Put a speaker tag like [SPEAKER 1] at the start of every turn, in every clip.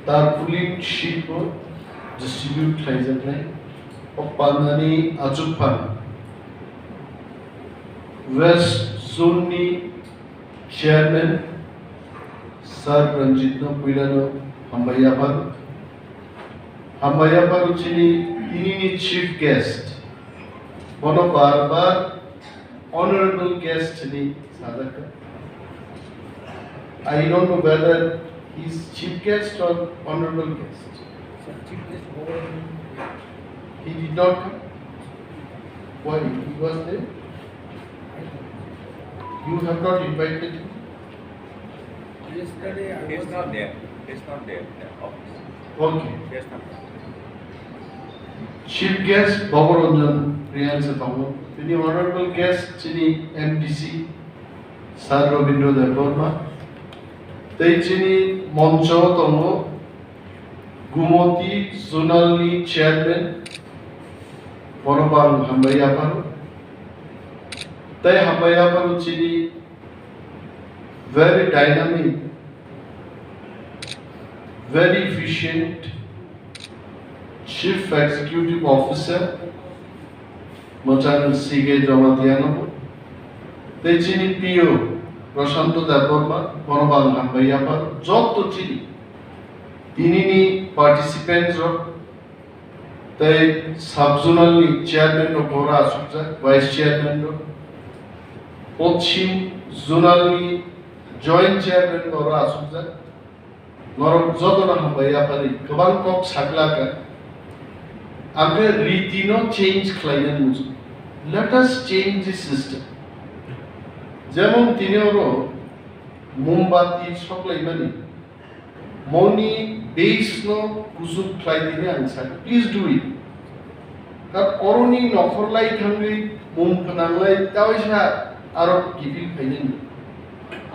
[SPEAKER 1] Tarpaulin sheep distribute खाइजानाय अपानानि आजुफान वेस्ट जोननि चेयरमैन सर रंजितनो Belaino हामबायाफार चिनी तिनिनि चीफ गेस्ट बनो बार honorable guest नि Saka. I don't know whether he's chief guest or honorable guest. He did not come. Why? He was there. You have not invited him.
[SPEAKER 2] Yesterday I was not there. He's not there. Office.
[SPEAKER 1] Okay.
[SPEAKER 2] Yes, not there.
[SPEAKER 1] Chief guest Bokhuksongh Priyansa Takhuk. Any honorable guest Chini MDC Sir Rwmano. Chini Moncho Tongo Gumoti Zonalni Chairman Borokni Hambayaparu. Hambayaparu Chini very dynamic, very efficient Chief Executive Officer Machineries Chini PO Roshanto Daborma, Borokni Hambayaparu, Jotto Chini Tinini participants of the subzonally chairman of Bora Asukja, vice chairman of Pochim zonally joint chairman of Bora Asukja, Norok Zotona Hambayapari, Kabankok Saklaka, Ambe Ritino change client. Let us change the system. যেমন তিনিও মোমবাতি সকলাই মানে মনি বেইসন কুসুম fly দিনে answer please do it কারণ অরনি নখরলাই থাঙ্গি মোম ফনাংলাই তাওইসা আরো গিফিল ফাইনেন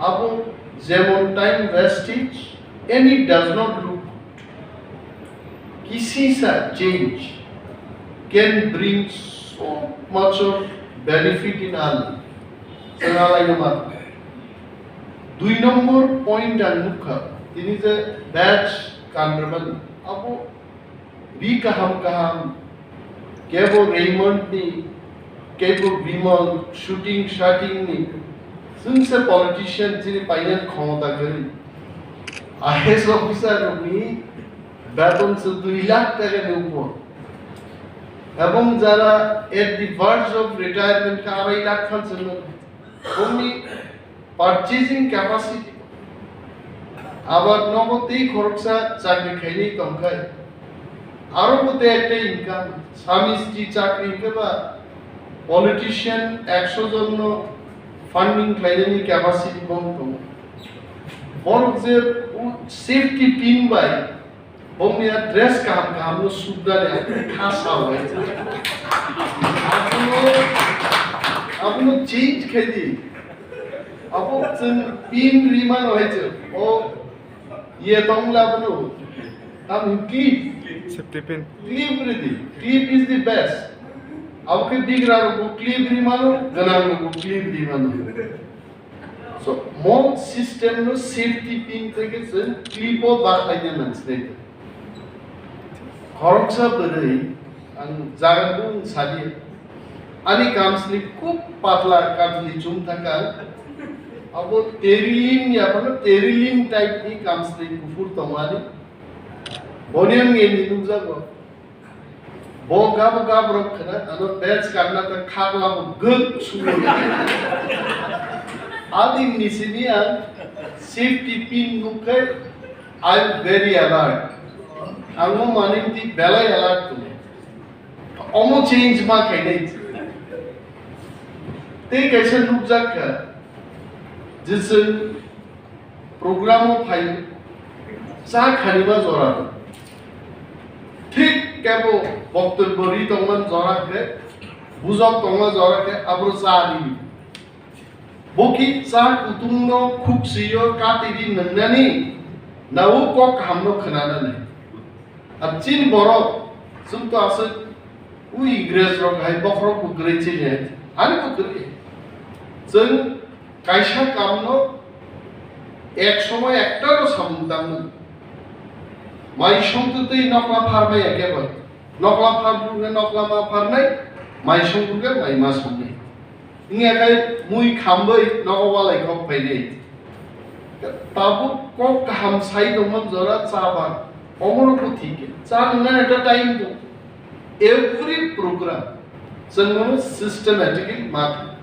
[SPEAKER 1] আবো যেমন time wastage any does not look কিসি সা change can bring so much of benefit in আল দুই নম্বর পয়েন্ট আর মুখ্য তিনি যে ব্যাচ কান্ড্রবান আবো বি কাহাম কেবল রেইমন্ড নি কেবল বিমল শুটিং শাটিং নি जोंसे পলিটিশিয়ান যিনি পাইনান ক্ষমতা করি আইএস অফিসার নি বেতন 2 লাখ টাকার উপর এবং যারা এট দি ভার্জ অফ রিটায়ারমেন্ট কা 2.5 লাখ খান only purchasing capacity আবার নগদেই খরচা চাকরি খাইলেই তমখায় আরো মতে একটা ইনকাম স্বামী স্ত্রী চাকরি বা পলিটিশিয়ান 100 জন ফান্ডিং খাইলেই ক্যাপাসিটি কম কম বড় যে সেফটি পিন বাই ওমনি ড্রেস কাম সুদারে খাসা হয় আপনি চেঞ্জ খেদি আপু পিন রিমানো হয়েছে ও ইয়ে তংলা আপনি আমি clip
[SPEAKER 3] safety pin
[SPEAKER 1] clip is the best आपके दिख रहा है वो क्लिप रिमानो गनांग को क्लिप रिमानो so more system no safety pin থেকে ক্লিপ ও বাখাইতে মানছে খরচা বড়ই আন জাগাবু সাদি ani kamsli খুব পাতলা কাটলি চুম থাকা अब टेरिलिन या पनि टेरिलिन टाइप नि कामस्ले कुफुर तमानि बोनियम गेनि नुजागो गाब रखना अन बैच काटना त खागला गद सुनो आदि निसिनिया सेफ्टी पिन नुकै आई एम वेरी अलर्ट आंगो मानिम ति बेला अलर्ट तुले अमो चेंज मा खाइनै ते कैसे लुक जाकर जिस प्रोग्रामों फाइल सा खानिबा जोरा ठीक क्या वो वक्त बरी तंगन जोरा के बुझक तंगन जोरा के अब्रो सा आदि बोकी सा कुतुंगनो खुब सियो काटिदी नन्नानी नाउ कक हमनो खनाना नहीं अब चिन बरो सुन तो आसे उई ग्रेस रक हाय बखरो को ग्रेची है आने को करे जों कायसा कामनो এক সময় একটারও সামতাম না মাই সংতুতেই নকলা ফার্মাই একে বয় নকলা ফার্মুকে নকলা মা ফার্মাই মাই সংতুকে মাই মা সংনাই ইংয়াকাই মুই খামबै নকবালাই কক পাইলে তাবো কক কাহাম সাই দমন জরা চাবা অমরপথিকে চা নঙ্গা একটা টাইম দো এভরি প্রোগ্রাম जों systematically mark.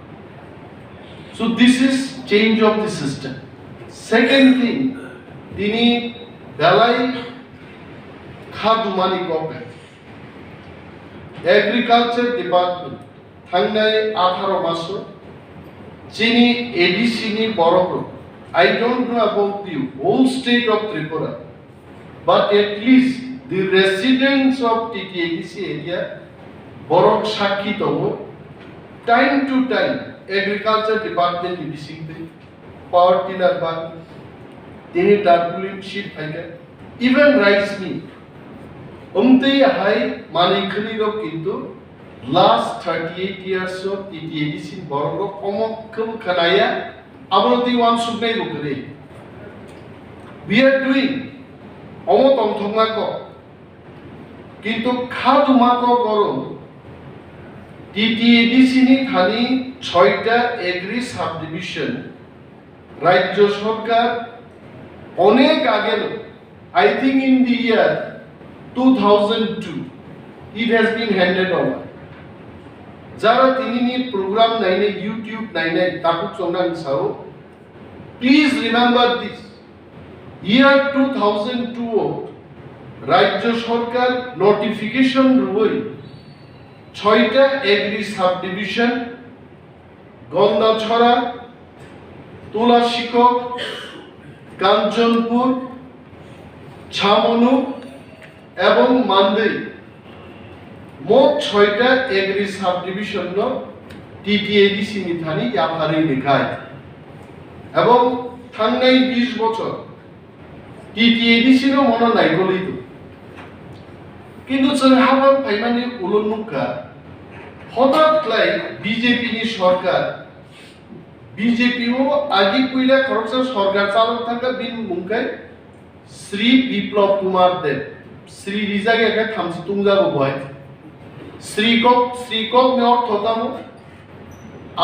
[SPEAKER 1] So this is change of the system. Second thing, তিনি বেলাই খাদুমানি গভর্নমেন্ট এগ্রিকালচার ডিপার্টমেন্ট থাংনাই 18 মাস চিনি এডিসি নি বরগ্র I don't know about the whole state of Tripura, but at least the residents of TTADC area Borok Shaki Togo, time to time, agriculture department visiting the power tiller bag, any Tarpaulin sheet fighter, even rice mill. High money clear into last 38 years of TTADC Borok Omokum Kanaya, Aboti one Subay Bukure. We are doing Omotom Tomako, Kinto Khatumako Goro. TTADC নি Thani 6টা agri subdivision রাজ্য সরকার অনেক আগে I think in the year 2002 it has been handed over যারা তিনি নি programme নাইনে YouTube নাইনে তাকুক চন্দান সাও প্লিজ রিমেম্বার দিস ইয়ার 2002 রাজ্য সরকার নোটিফিকেশন রুই 6টা এগ্রি সাবডিভিশন গন্দাছড়া তুলাশিকক কাঞ্চনপুর ছামনু এবং মান্দেই মোট 6টা এগ্রি সাবডিভিশন টিটিএডিসি নিথানি ইয়াফারি লেখায় এবং থাংনাই 20 বছর টিটিএডিসি নো মন নাই গলিত কিন্তু जों हाबा फाइमानि उलुनुका हठाৎ बीजेपी नि सरकार बीजेपी ओ आगि पुइला खरकसा सरकार चालक थांगा बिन मुंखाय श्री বিপ্লব कुमार देव श्री रिजागे का थामसि तुंजाबो बय শ্রীকক নে অর্থতাম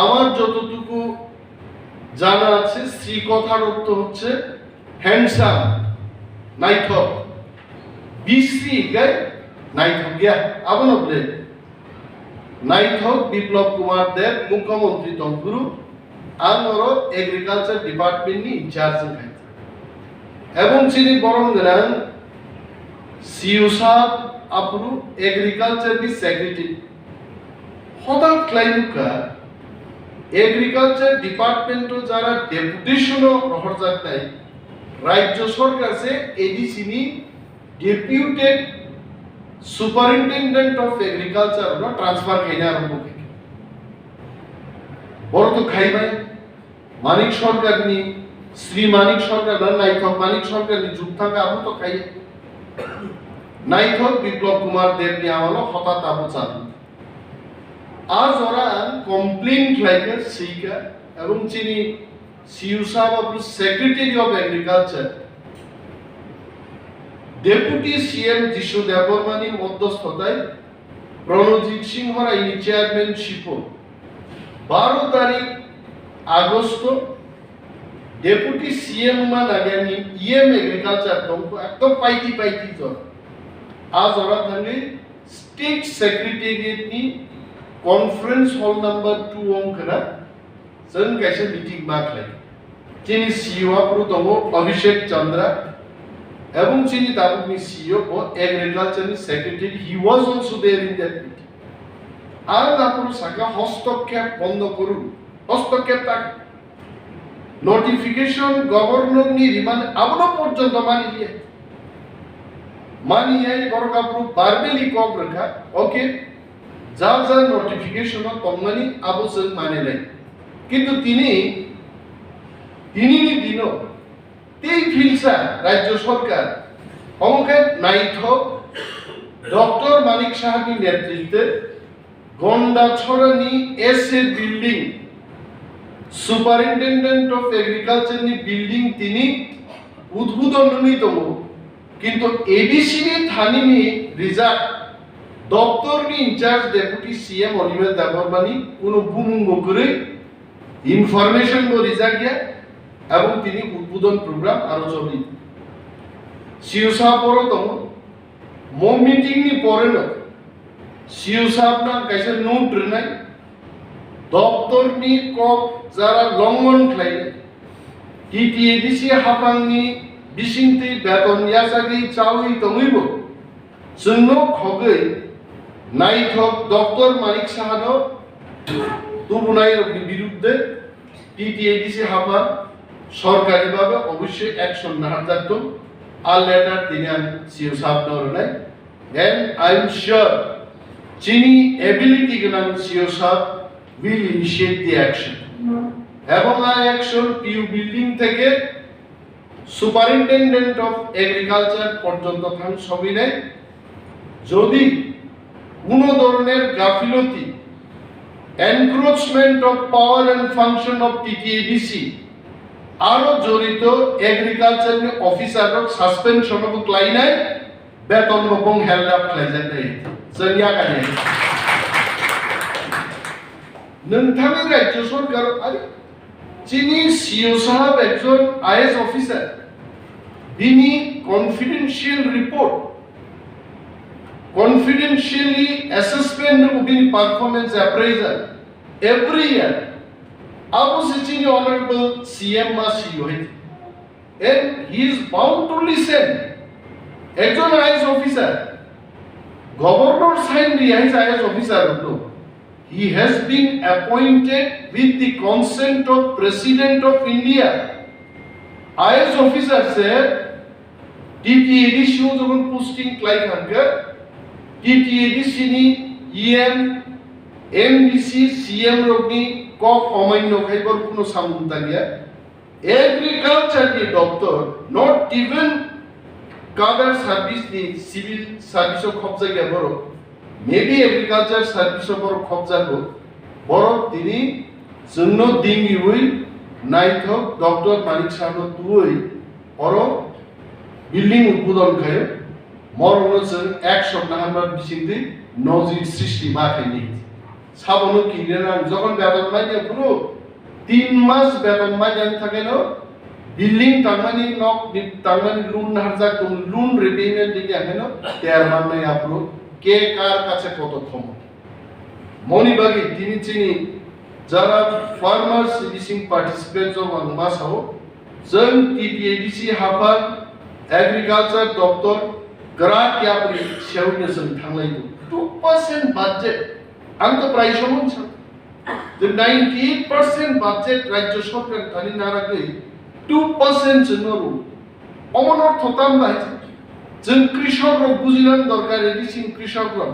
[SPEAKER 1] আমার যতটুকু জানা আছে শ্রী কথার অর্থ হচ্ছে হ্যান্ডসাম নাইথক বিশ্রী গায় নাইথক গিয়া আবনবলে নাইথক বিপ্লব কুমার দেব মুখ্যমন্ত্রী তংগুরু আনর এগ্রিকালচার ডিপার্টমেন্ট নি ইনচার্জ খাই এবং চিনি বরং গরান সিইও সাহেব আপরু এগ্রিকালচার নি সেক্রেটারি হঠাৎ ক্লাইনুকা এগ্রিকালচার ডিপার্টমেন্ট যারা ডেপুটেশন রহরজাত নাই রাজ্য সরকার সে এডিসি নি ডেপুটেড সুপারিনটেন্ডেন্ট অফ এগ্রিকালচার না ট্রান্সফার খাইনা আরম্ভ থেকে বড় তো খাইবাই মানিক সরকার নি শ্রী মানিক সরকার না নাইথক মানিক সরকার নি যুগ থাকা আবু তো খাই নাইথক বিপ্লব কুমার দেব নি আমলো হঠাৎ আবু চালু আজ ওরা কমপ্লেন খাইকা সেইকা এবং চিনি সিইও সাহেব আপনি secretary of agriculture deputy CM যিশু দেববর্মানির মধ্যস্থতায় প্রণজিৎ সিংহ রায়নি চেয়ারম্যানশিপ 12 তারিখ আগস্ট ডেপুটি সিএম মান আগেনি ইএম এগ্রিকালচার তো একদম পাইতি জর আজ ওরা থাঙ্গে স্টেট সেক্রেটারিয়েট নি কনফারেন্স হল নাম্বার 2 অংকরা जों कैसे मीटिंग माखलाय चिनी सीईओ आपरु दङ अभिषेक चंद्रा এবং চিনি তাবুকনি সিইও ও agriculture secretary he was also there in that meeting আর তারপর সাকা হস্তক্ষেপ বন্ধ করুন হস্তক্ষেপ তাক নোটিফিকেশন গভর্নর নি রিমান্ড আবনো পর্যন্ত মানিয়ে বরকাপুর বারবেলি কক রাখা ওকে যা যা নোটিফিকেশন তমমানি আবসন মানে নাই কিন্তু তিনি দিন তেই ফিলসা রাজ্য সরকার অঙ্কে নাইথক ডক্টর মানিক সাহাবি নেতৃত্বে গন্ডাছড়ানি SA building superintendent of agriculture নি বিল্ডিং তিনি উদ্বোধন নিতম কিন্তু এডিসি নি থানি নি রিজার্ভ দপ্তর নি ইনচার্জ ডেপুটি সিএম অনিমেল দেববর্মানি কোনো বুমুঙ্গ করে ইনফরমেশন গো রিজার্ভ গিয়া এবং তিনি উদ্বোধন প্রোগ্রাম আরো চলি সিও সাহেব পরতম মো মিটিং নি পরে ন সিও সাহেব না কাইসে নোট রেনাই দপ্তর নি কক যারা লঙ্ঘন খাইলে টিটিএডিসি হাফাংনি বিসিংতি বেতন ইয়াসাগি চাউই তমইব जोंनो खगै नायथक डॉक्टर मानिक साहानो तुबुनाय बिरुद्धे টিটিএডিসি হাফা সরকারিভাবে অবশ্যই অ্যাকশন নেওয়া যাতো আর লেটার তিনি সিও সাহেব নরনাই দেন আই এম শিওর চিনি এবিলিটি গনান সিও সাহেব উইল ইনিশিয়েট দি অ্যাকশন এবং আই অ্যাকশন পিইউ বিল্ডিং থেকে সুপারিনটেন্ডেন্ট অফ এগ্রিকালচার পর্যন্ত থান সবই নাই যদি কোনো ধরনের গাফিলতি encroachment of power and function of TTADC আরো জড়িত এগ্রিকালচার অফিসারক সাসপেনশন অফ ক্লাইনাই বেতন এবং হেলদাপ ক্লাইজাতে जोंनिया गाने नोंथांनि राज्य सरकार आरो चिनि सिओ साहब एकजन आईएएस अफिसार बिनि confidential report confidentially assessment of the performance appraisal every year abu sichini honorable cm masiyo and he is bound to listen ekjon IAS officer governor signed the IAS officer no he has been appointed with the consent of president of India IAS officer said TTADC যখন posting ক্লাই থাকে TTADC নি EM MDC CM রোগনি cock অমান্য খাইবার কোনো সামুন্তা গিয়া agriculture নি doctor not even কাদার service নি civil service খবজা গিয়া বড় মেবি এগ্রিকালচার সার্ভিস বড় খবজা গো বড় তিনি জন্য দিঙ্গি হই নাইথক ডক্টর মানিক সাহেব তুই বড় বিল্ডিং উদ্বোধন খায় মরণজন এক সপ্তাহ আমরা বিচিন্তি নজির সৃষ্টি মাখেনি সাবনো কিনেন যখন বেতন মাইনে পুরো 3 মাস বেতন মাইনে থাকে না বিল্ডিং তামানি নক তামানি লোন হারজা কোন লোন রিপেমেন্ট দিকে আছে না তার মানে আপনি কে কার কাছে কত ক্ষমতা মনিবাগি তিনি চিনি যারা ফার্মার্স লিসিং পার্টিসিপেন্টস অফ মাসাও जों টিটিএডিসি হাফার এগ্রিকালচার দপ্তর ग्राट यापरि सेवनो जों थांलायदो 2% बाजेट आं तो प्राय समन छ the 98% बाजेट राज्य सरकार थानि नारागै 2% जोंनो अमनर थताम बाय जों कृषक रक बुजिलान दरकार एडिसिन कृषक रक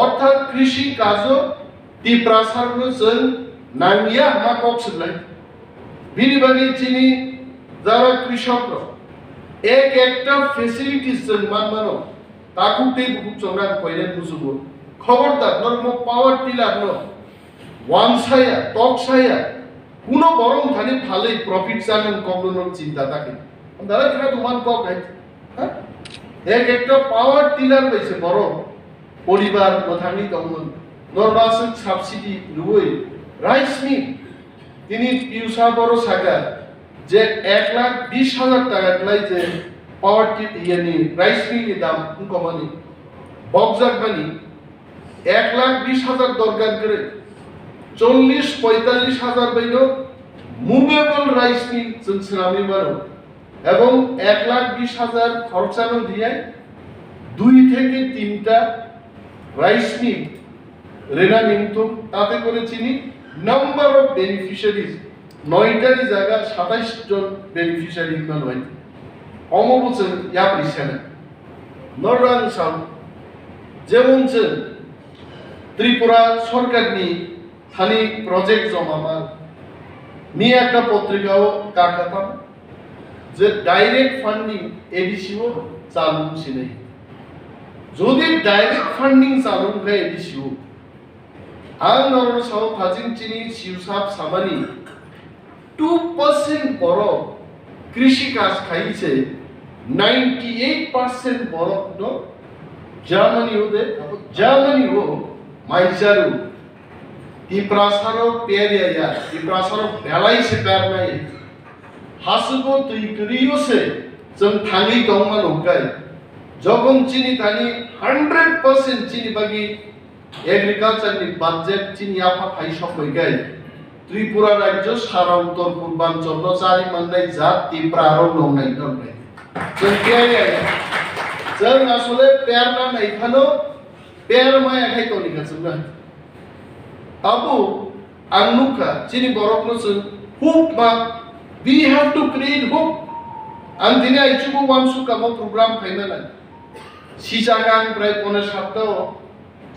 [SPEAKER 1] अर्थात कृषि काजो ती प्रासारनो जों नांगिया मा कक्सलाय बिनि बागै चिनि जारा कृषक रक एक একটা ফ্যাসিলিটিস जों मान मानो ताखुक बुखुksongh कइरेन बुजुगो खबरदार नरम पावर टिलार न ওয়ান সায়া টক সায়া কোনো বরং থানি ভালে প্রফিট জানেন কখনো চিন্তা থাকে দাদা কিনা তোমার কক আছে হ্যাঁ এক একটা পাওয়ার টিলার পাইছে বড় পরিবার কথানি তখন নরবাসন সাবসিডি রুই রাইস মিল তিনি পিউসা বড় সাগা যে 1,20,000 টাকা লাই যে পাওয়ার ইয়ানি রাইস মিলের দাম কমানি বক্সাক বানি 1,20,000 দরকার করে 40-45,000 বাইনো মুভেবল রাইস মিল जों শ্রামি বানো এবং 1,20,000 খরচানো দিয়ে 2 থেকে 3টা রাইস মিল রেনা নিমতো তাতে করে চিনি নাম্বার অফ বেনিফিশিয়ারিজ 9টার জায়গা 27 জন বেনিফিশিয়ারি মান হয় অমবচন ইয়া প্রিসানা নররান সাউ যেমন ত্রিপুরা সরকারনি খালি প্রজেক্ট জমামা নিয়ে একটা পত্রিকাও কাটাতাম যে ডাইরেক্ট ফান্ডিং এডিসিও চালু ছিল যদি ডাইরেক্ট ফান্ডিং চালু হয় এডিসিও আং নরন সাউ ফাজিং চিনি সিউসাব সামানি 2% বরফ কৃষি কাজ খাইছে 98% বরফ নো জার্মানি ও মাইজারু তিপ্রাসারো পেরিয়া তিপ্রাসারো বেলাইছে পেরনাय হাসুগো তুইকরিयोसे जों थाङै दंमा नंगाय যখন চিনি তানি 100% চিনি বাগি এগ্রিকালচারনি বাজেট চিনি আফা ফাই সবাই ত্রিপুরা রাজ্য সারা উত্তর পূর্বাঞ্চল চারি মাননাই জাত তিপ্রা আরো নংনাই নংনাই जों আসলে পেরনা নাইখানো পের মায়া খাইতো নিখাছো না আবু আংনুকা চিনি বরকনো जों হুক বা we have to create hope and dini aichugo wansu kabo program fainala sijagang prai pone sabtao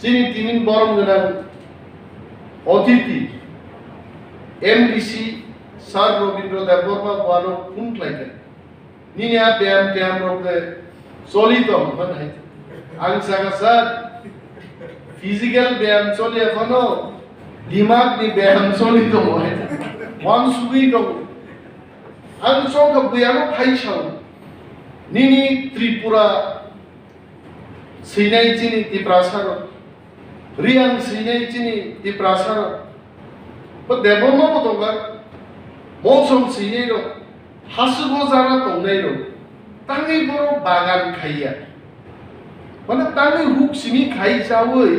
[SPEAKER 1] chini timin borom gonan অতিথি এমডিসি স্যার রবীন্দ্র দেববর্মা ওয়ানো খুনক্লাইকে নিনিয়া ব্যায়াম রোগে চলিত মানে আং সাকা স্যার ফিজিক্যাল ব্যায়াম চলি এখনো দিমাগ নি ব্যায়াম চলিত হয় ওয়ান সুগি তো আং সঙ্গে ব্যায়াম খাইছাও নিনি ত্রিপুরা সিনাই চিনি তিপ্রাসার রিয়াং সিনাই চিনি তিপ্রাসার দেববর্মা বদঙ্গা মৌসুম সিনাই রো হাসুগো জানা দंनाय রো তাঙ্গै বড় বাগান খাইয়া মানে তাঙ্গै হুক সিমি খাই যাওই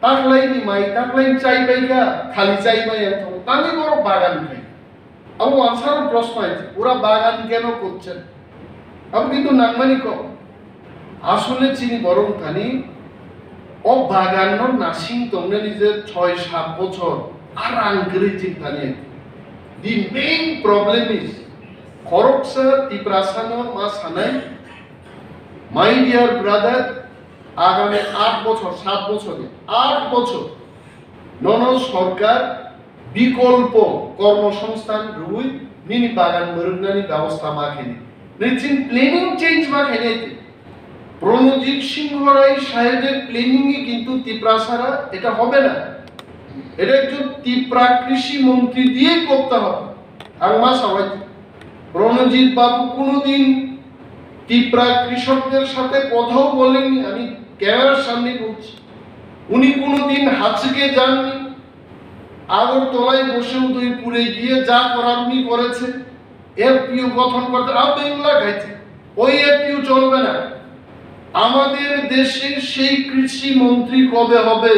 [SPEAKER 1] তাকলাইনি মাই তাকলাইন চাইবাইগা খালি চাইবাই তাঙ্গै বড় বাগান খাই আবু আনসার প্রশ্ন আছে ওরা বাগান কেন করছেন আবু কিন্তু নাংমানি কো আসলে চিনি বরং খানি ও বাগান নাসিং দंनायनि যে 6-7 বছর আর আংগ্রে চিন্তানি the main problem is Koroksa Tiprasano Masanai, my dear brother, আগামী 8 বছর 7 বছরে 8 বছর নন সরকার বিকল্প কর্মসংস্থান রুই নিনি বাগান মরুনানি ব্যবস্থা মাখেনি নিচিন প্ল্যানিং চেঞ্জ মাখেনি প্রণজিৎ সিংহ রায় সাহেবের প্ল্যানিং এ কিন্তু তিপ্রাসারা এটা হবে না এটা একজন তিপ্রা কৃষি মন্ত্রী দিয়ে করতে হবে আর মা সবাই রণজিৎ বাবু কোনোদিন তিপ্রা কৃষকদের সাথে কথাও বলেননি আমি ক্যামেরার সামনে বলছি উনি কোনোদিন হাজকে যাননি আগরতলায় বসে উদয়পুরে গিয়ে যা করার উনি করেছেন এফপিও গঠন করতে আবেংলা গাইছে ওই এফপিও চলবে না আমাদের দেশের সেই কৃষি মন্ত্রী কবে হবে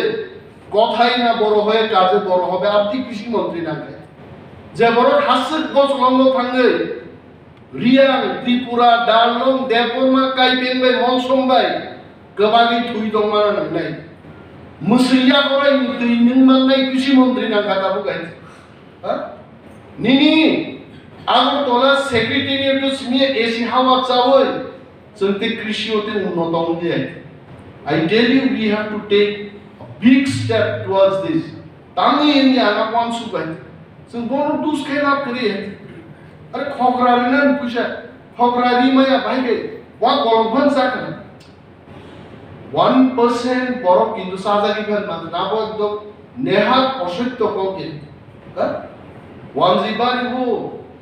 [SPEAKER 1] কথাই না বড় হয়ে কাজে বড় হবে আপনি কৃষি মন্ত্রী না যে বড় হাসিক বছলঙ্গ থাঙ্গে রিয়াং ত্রিপুরা ডালং দেববর্মা কাইপেন বাই মনসংবাই গোबाङै थुइ दंमारा नांनाय मुसैया गराय दैनिं माननाय कृषि मन्त्री नांगादाबो गाय निनि আগরতলা সেক্রেটারিয়েট সিমিয়ে এসি হাওয়া চাওই जोंते कृषियोते उन्नत होंगे I tell you we have to take a big step towards this तांगे इनके आगा कौन सुगाय जों बनो दुस खेला करिए अरे खगरारि ना पुषा खगरारि माया भाइगे वा गलफन जाखना 1% বড় কিন্তু সাজাগি ফেল মানে নাবো একদম নেহাত অসত্য ককে ওয়ানজিবারি হো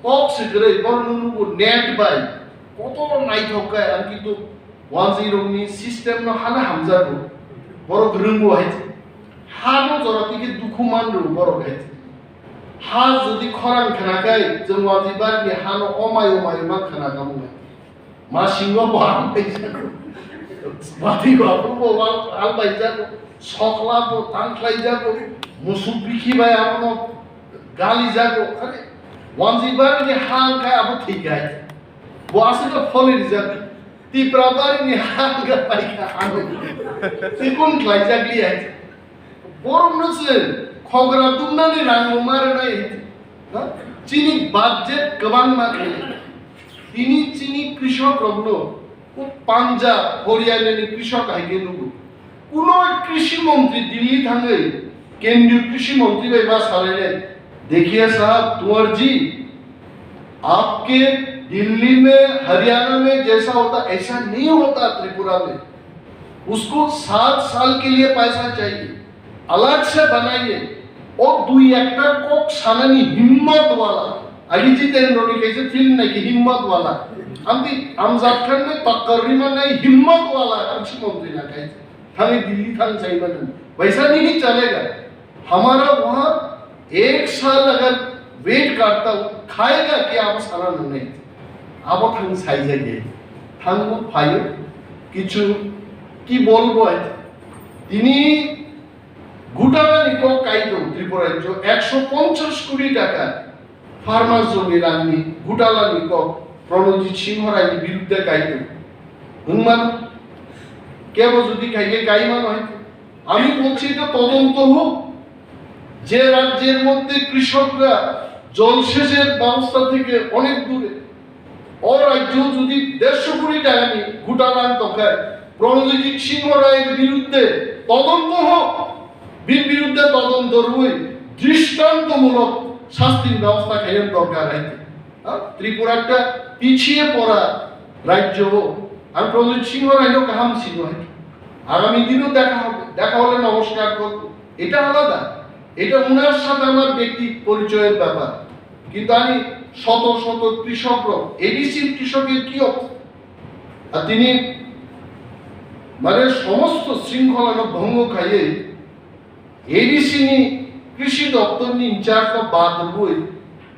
[SPEAKER 1] কক সিগরে বর্ণনুগো নেট বাই কত নাই থকায় আর কিন্তু 10 নি সিস্টেম ন হানা হামজাগো বড় গ্রুঙ্গো হাইছে হানো জরাতিকে দুখুমান রু বড় হাইছে হা যদি খরাং খানাকাই जों ওয়ানজিবারি হানো অমায় মা খানাকামু মা সিংহ বাম পাইছে বাতি বাবু আলবাই যাবো সকলাবো তাংখ্লাই যাবো মুসু বিখিবাই আমনো গালি যাবো আরে ওয়ানজিবারি হাঙ্কা আবো ঠিক আছে বসে তো ফলে যাবে তিপ্রাবারি হাঙ্কা পাইকা আনো তিকুন খ্লাই যাগলি আছে বরং নছে খগরা দুমনানি রাঙ্গো মারে নাই চিনি বাজেট গোबां মাকে তিনি চিনি কৃষক রবনো পাঞ্জাব হরিয়ানানি কৃষক আইগে নুগু কোন कृषि मंत्री दिल्ली थांगे केंद्रीय कृषि मंत्री भाई सारे देखिए साहब तुअर जी आपके दिल्ली में हरियाणा में जैसा होता ऐसा नहीं होता त्रिपुरा में उसको 7 साल के लिए पैसा चाहिए अलग से बनाइए ও দুই একটা কক সানানি হিম্মতওয়ালা আগে জিতেন্দ্রনি কেছে ফিল্ম নাকি হিম্মতওয়ালা আমি আমজাদ খান ने तकरीमा नहीं हिम्मत वाला कृषि मंत्री ना कहे थाने दिल्ली थाने चाहिए ना वैसा नहीं चलेगा हमारा वहाँ 1 साल अगर वेट करता हूँ खाएगा क्या आप सारा नहीं आप थाने साइज है थाने वो फाइव किचु की बोल बोए তিনি গুটালানিক কাইদো ত্রিপুরার যে 150 কোটি টাকা ফার্মার জমি রান্নি গুটালানিক প্রণজিৎ সিংহ রায়ের বিরুদ্ধে কাইদো হুনমান কেব যদি খাইয়ে গাইমান হয় আমি বলছি এটা তদন্ত হোক যে রাজ্যের মধ্যে কৃষকরা জলসেচের ব্যবস্থা থেকে অনেক দূরে ও রাজ্য যদি 150 কোটি টাকা নিয়ে গুটালান তখায় প্রণজিৎ সিংহ রায়ের বিরুদ্ধে তদন্ত হোক বিরুদ্ধে তদন্ত রুই দৃষ্টান্তমূলক শাস্তির ব্যবস্থা খাইয়ের দরকার আছে ত্রিপুরা একটা পিছিয়ে পড়া রাজ্য আর প্রণজিৎ সিংহ রায়ও কাহাম ছিল আগামী দিনও দেখা হলে নমস্কার করবো এটা আলাদা এটা উনার সাথে আমার ব্যক্তি পরিচয়ের ব্যাপার কিন্তু আমি শত শত কৃষক এডিসির কৃষকের কি আর তিনি মানে সমস্ত শৃঙ্খলা ভঙ্গ খাইয়ে এডিসি কৃষি দপ্তর ইনচার্জ বাদ বই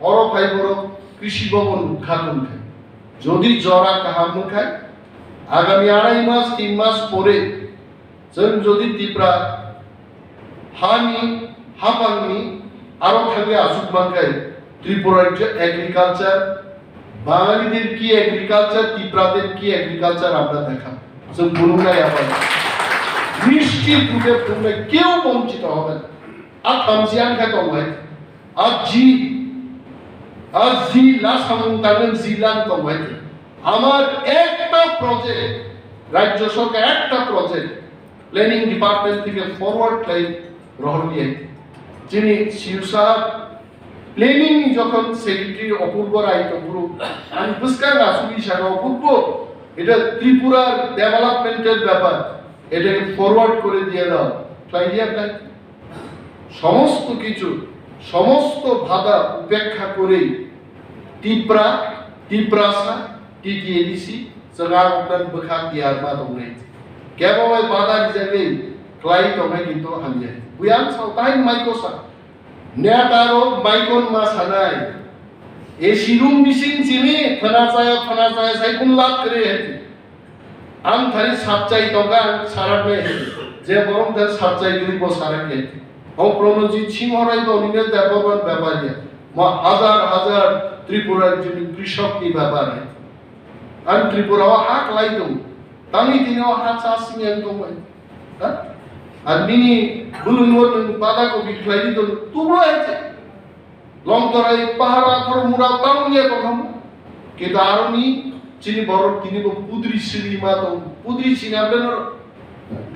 [SPEAKER 1] অরফাই বড় কৃষি ভবন উদ্ঘাটন খায় যদি জরা কাহাম খায় আগামী 2.5 মাস 3 মাস পরে যদি ত্রিপুরা হানি হাপানি আরো থাকে আসুক বাংলায় ত্রিপুরার যে এগ্রিকালচার বাঙালিদের কি এগ্রিকালচার ত্রিপুরাদের কি এগ্রিকালচার আমরা দেখাবো গুরুটাই আবার নিশ্চিত রূপে তোমরা কেউ বঞ্চিত হবে না আর থামসিয়ান খায় তোমায় আর জি লাসামুন্তানের জিলান তোমায় আমার একটা প্রজেক্ট রাজ্য সরকার একটা প্রজেক্ট প্ল্যানিং ডিপার্টমেন্ট থেকে ফরওয়ার্ড ক্লাইম গ্রহণ দিয়ে যিনি শিবসাহ প্ল্যানিং যখন সেক্রেটারি অপূর্ব রায় পুরো আমি পুরস্কার আসুবি সারা অপূর্ব এটা ত্রিপুরার ডেভেলপমেন্টের ব্যাপার এটাকে ফরওয়ার্ড করে দিয়ে দাও সমস্ত কিছু সমস্ত বাধা উপেক্ষা করে ত্রিপুরাসা টিটিএডিসি সরকার আপনার বখা দিয়ার মা তোমরা কেবল বাধা হিসেবে ক্লাই তোমরা কিন্তু হামিয়ে বুয়ান সাউতাই মাইকোসা নেটারো মাইকন মা সানাই এ শিরুম মিশিং চিনি ফনাচায় সাইকুন লাভ করে হেতি আম থারি সাচ্চাই তকা সারাবে যে বরং তার সাচ্চাই গুলি বসারাকে ও প্রণজিৎ সিংহ রায় তো নিনে দেববান ব্যাপারে মা হাজার হাজার ত্রিপুরার জন্য কৃষক কি ব্যাপারে আর ত্রিপুরা হাক লাইতো তানি তিনিও হাত চাষিয়ান কমাই আর মিনি বুলুন বাদা কবি খাইলি তো তুবড়া আছে লংতরাই পাহাড়া থর মুরা তাউনিয়া কম কিন্তু আরনি চিনি বড় তিনি পুদ্রি শ্রী মা তো পুদ্রি চিনি আপনার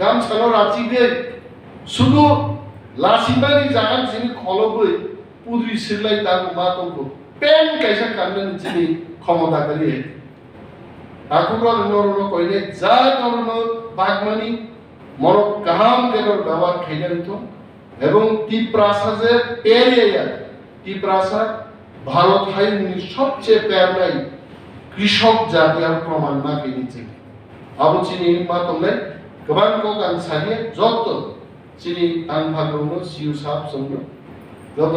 [SPEAKER 1] গাম ছানো রাঁচি দে শুধু লাসিবানি জাগান চিনি খলবই পুদ্রি শ্রীলাই তার মা তো পেন কাইসা কান্দেন চিনি ক্ষমতা করি ঠাকুর নরন কইলে যা নরন বাগমানি মর কাহাম কেনর ব্যবহার খাইলেন তো এবং ত্রিপ্রাসাদের এরিয়া ত্রিপ্রাসাদ ভারত হাইনি সবচেয়ে প্যারলাই কৃষক জাতি আর প্রমাণ না কিনেছে আবু চিনি মা তোমরা গবান কো গান সারিয়ে যত চিনি তান ভাগরনো সিউ সাপ সঙ্গ যত